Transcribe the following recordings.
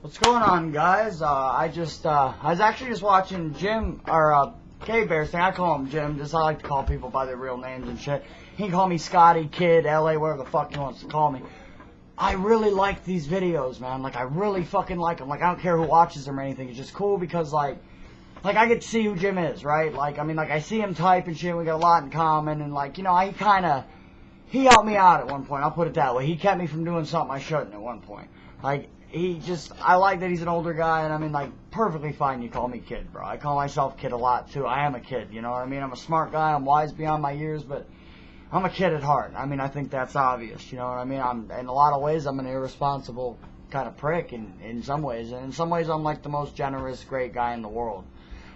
What's going on, guys? I was actually just watching Jim, or K-Bear's thing. I call him Jim, just I like to call people by their real names and shit. He can call me Scotty, Kid, LA, whatever the fuck he wants to call me. I really like these videos, man. Like, I really fucking like them. Like, I don't care who watches them or anything. It's just cool because, like, I get to see who Jim is, right? Like, I mean, like, I see him type and shit. We got a lot in common, and, like, you know, he helped me out at one point. I'll put it that way. He kept me from doing something I shouldn't at one point. Like, I like that he's an older guy, and I mean, like, perfectly fine you call me Kid, bro. I call myself Kid a lot, too. I am a kid, you know what I mean? I'm a smart guy, I'm wise beyond my years, but I'm a kid at heart. I mean, I think that's obvious, you know what I mean? In a lot of ways, I'm an irresponsible kind of prick in some ways, and in some ways, I'm like the most generous, great guy in the world,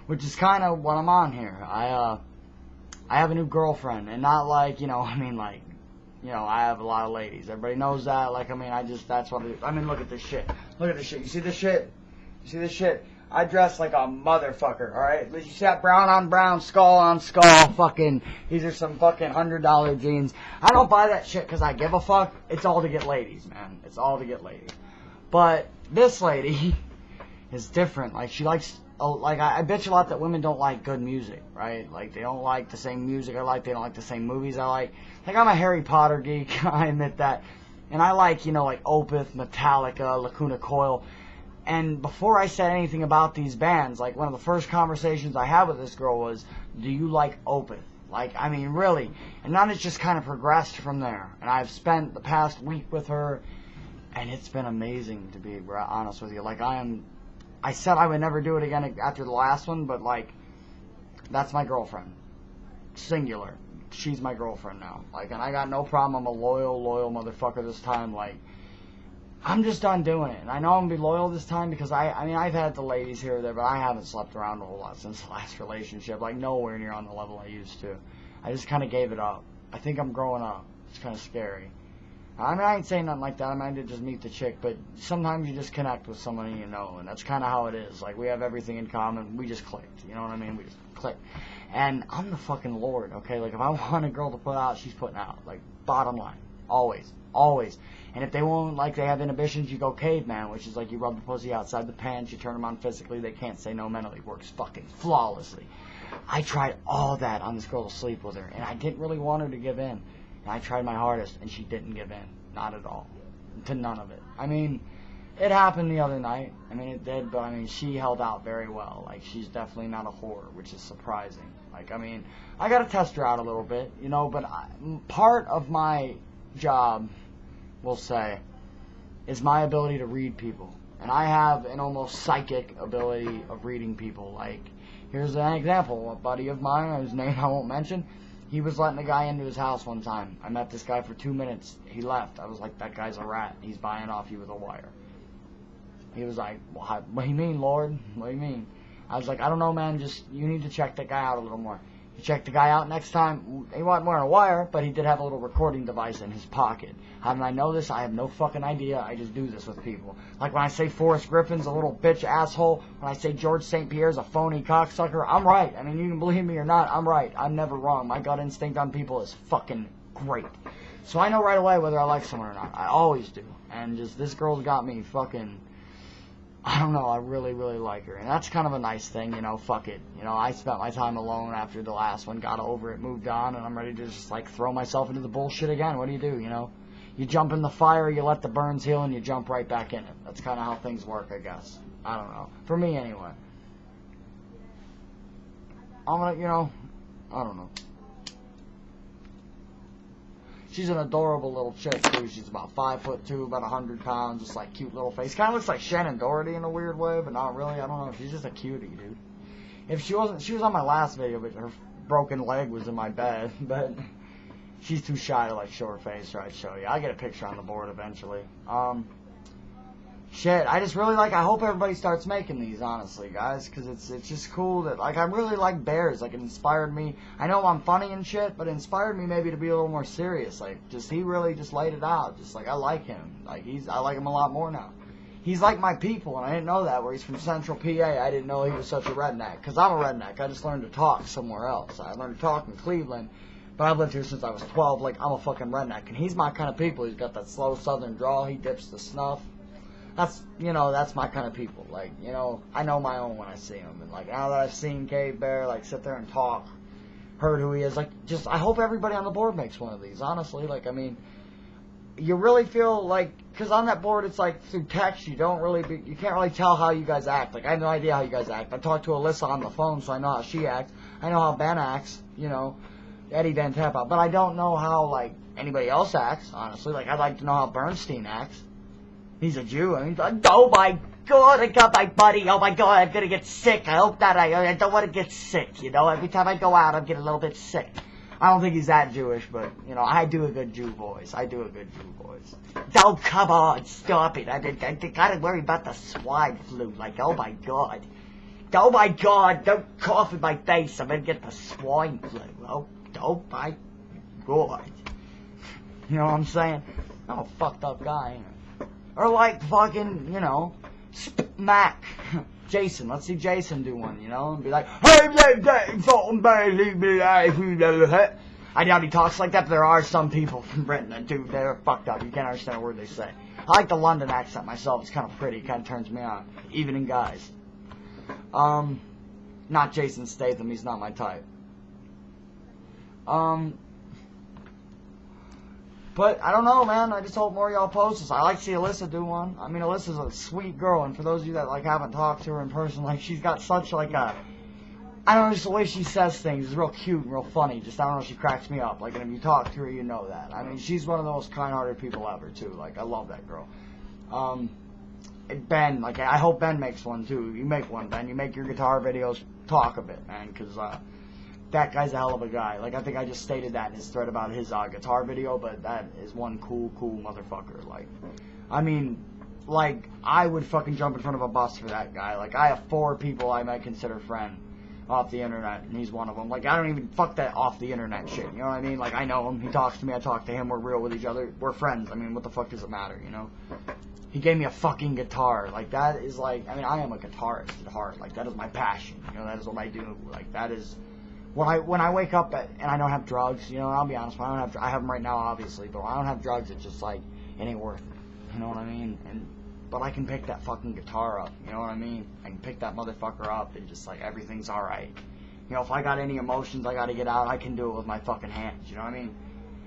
which is kind of what I'm on here. I have a new girlfriend, and not like, you know, I mean, like, you know, I have a lot of ladies. Everybody knows that. Like, I mean, that's what I do. I mean, look at this shit. Look at this shit. You see this shit? You see this shit? I dress like a motherfucker, alright? You see that brown on brown, skull on skull, fucking, these are some fucking $100 jeans. I don't buy that shit because I give a fuck. It's all to get ladies, man. It's all to get ladies. But this lady is different. Like, she likes, I bet you a lot that women don't like good music, right? Like, they don't like the same music I like. They don't like the same movies I like. Like, I'm a Harry Potter geek. I admit that. And I like, you know, like Opeth, Metallica, Lacuna Coil. And before I said anything about these bands, like, one of the first conversations I had with this girl was, do you like Opeth? Like, I mean, really. And then it's just kind of progressed from there. And I've spent the past week with her, and it's been amazing, to be honest with you. Like, I said I would never do it again after the last one, but, like, that's my girlfriend. Singular. She's my girlfriend now. Like, and I got no problem. I'm a loyal motherfucker this time. Like, I'm just done doing it. And I know I'm going to be loyal this time because, I mean, I've had the ladies here or there, but I haven't slept around a whole lot since the last relationship. Like, nowhere near on the level I used to. I just kind of gave it up. I think I'm growing up. It's kind of scary. I mean, I ain't saying nothing like that. I mean, I did just meet the chick, but sometimes you just connect with somebody you know, and that's kind of how it is. Like, we have everything in common. We just clicked. You know what I mean? We just clicked. And I'm the fucking Lord, okay? Like, if I want a girl to put out, she's putting out. Like, bottom line. Always. Always. And if they won't, like, they have inhibitions, you go caveman, which is like you rub the pussy outside the pants, you turn them on physically, they can't say no mentally. Works fucking flawlessly. I tried all that on this girl to sleep with her, and I didn't really want her to give in. And I tried my hardest, and she didn't give in. Not at all. To none of it. I mean, it happened the other night. I mean, it did, but I mean, she held out very well. Like, she's definitely not a whore, which is surprising. Like, I mean, I gotta test her out a little bit, you know, but part of my job, we'll say, is my ability to read people. And I have an almost psychic ability of reading people. Like, here's an example. A buddy of mine, whose name I won't mention, he was letting a guy into his house one time. I met this guy for 2 minutes. He left. I was like, that guy's a rat. He's buying off you with a wire. He was like, what do you mean, Lord? What do you mean? I was like, I don't know, man. Just, you need to check that guy out a little more. He checked the guy out next time. He wasn't wearing a wire, but he did have a little recording device in his pocket. How did I know this? I have no fucking idea. I just do this with people. Like when I say Forrest Griffin's a little bitch asshole, when I say George St. Pierre's a phony cocksucker, I'm right. I mean, you can believe me or not, I'm right. I'm never wrong. My gut instinct on people is fucking great. So I know right away whether I like someone or not. I always do. And just, this girl's got me fucking, I don't know, I really, really like her. And that's kind of a nice thing, you know, fuck it. You know, I spent my time alone after the last one, got over it, moved on, and I'm ready to just, like, throw myself into the bullshit again. What do, you know? You jump in the fire, you let the burns heal, and you jump right back in it. That's kind of how things work, I guess. I don't know. For me, anyway. I'm gonna, you know, I don't know. She's an adorable little chick, too. She's about 5'2", about 100 pounds, just like cute little face. Kind of looks like Shannon Doherty in a weird way, but not really. I don't know. She's just a cutie, dude. If she wasn't, she was on my last video, but her broken leg was in my bed. But she's too shy to like show her face, or I'd show you. I'll get a picture on the board eventually. Shit, I just really like, I hope everybody starts making these, honestly, guys, because it's just cool that, like, I really like Bears, like, it inspired me, I know I'm funny and shit, but it inspired me maybe to be a little more serious, like, just, he really just laid it out, just, like, I like him, like, I like him a lot more now. He's like my people, and I didn't know that, where he's from Central PA, I didn't know he was such a redneck, because I'm a redneck, I just learned to talk somewhere else, I learned to talk in Cleveland, but I've lived here since I was 12, like, I'm a fucking redneck, and he's my kind of people, he's got that slow southern drawl, he dips the snuff. that's, you know, that's my kind of people. Like, you know, I know my own when I see them. And, like, now that I've seen Cave Bear, like, sit there and talk, heard who he is, like, just, I hope everybody on the board makes one of these, honestly. Like, I mean, you really feel like, because on that board, it's like, through text, you can't really tell how you guys act. Like, I have no idea how you guys act. I talked to Alyssa on the phone, so I know how she acts. I know how Ben acts, you know, Eddie Van Tappa. But I don't know how, like, anybody else acts, honestly. Like, I'd like to know how Bernstein acts. He's a Jew, and he's like, oh my God, I got my buddy, oh my God, I'm gonna get sick. I hope that I don't want to get sick, you know. Every time I go out, I'm getting a little bit sick. I don't think he's that Jewish, but, you know, I do a good Jew voice. Oh, come on, stop it. I gotta worry about the swine flu. Like, oh my God. Oh my God, don't cough in my face. I'm gonna get the swine flu. Oh my God. You know what I'm saying? I'm a fucked up guy, ain't I? Or like fucking, you know, Mac. Jason. Let's see Jason do one, you know? And be like, I doubt he talks like that, but there are some people from Britain that do. They're fucked up. You can't understand a word they say. I like the London accent myself. It's kind of pretty. It kind of turns me on. Even in guys. Not Jason Statham. He's not my type. But, I don't know, man. I just hope more of y'all post this. I like to see Alyssa do one. I mean, Alyssa's a sweet girl, and for those of you that, like, haven't talked to her in person, like, she's got such, like, a... I don't know, just the way she says things is real cute and real funny. Just, I don't know, she cracks me up. Like, and if you talk to her, you know that. I mean, she's one of the most kind-hearted people ever, too. Like, I love that girl. Ben, like, I hope Ben makes one, too. You make one, Ben. You make your guitar videos talk a bit, man, because, that guy's a hell of a guy. Like, I think I just stated that in his thread about his guitar video, but that is one cool motherfucker. Like, I mean, like, I would fucking jump in front of a bus for that guy. Like, I have 4 people I might consider friend off the internet, and he's one of them. Like, I don't even fuck that off the internet shit, you know what I mean? Like, I know him, he talks to me, I talk to him, we're real with each other, we're friends. I mean, what the fuck does it matter, you know? He gave me a fucking guitar. Like, that is like, I mean, I am a guitarist at heart. Like, that is my passion, you know, that is what I do. Like, that is... When I wake up and I don't have drugs, you know, and I'll be honest, I have them right now, obviously, but when I don't have drugs, it's just like, it ain't worth it, you know what I mean? But I can pick that fucking guitar up, you know what I mean? I can pick that motherfucker up and just, like, everything's alright. You know, if I got any emotions I gotta get out, I can do it with my fucking hands, you know what I mean?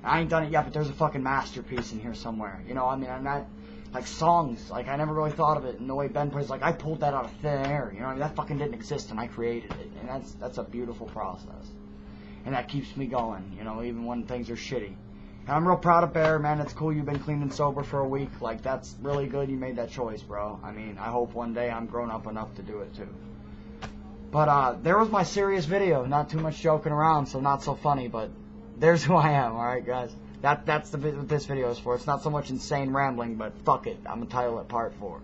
I ain't done it yet, but there's a fucking masterpiece in here somewhere, you know, I mean, I'm not... Like, songs, like, I never really thought of it, and the way Ben plays, like, I pulled that out of thin air, you know what I mean? That fucking didn't exist, and I created it, and that's a beautiful process. And that keeps me going, you know, even when things are shitty. And I'm real proud of Bear, man. It's cool you've been clean and sober for a week. Like, that's really good you made that choice, bro. I mean, I hope one day I'm grown up enough to do it, too. But, there was my serious video. Not too much joking around, so not so funny, but there's who I am, alright, guys? That's what this video is for. It's not so much insane rambling, but fuck it. I'm gonna title it Part 4.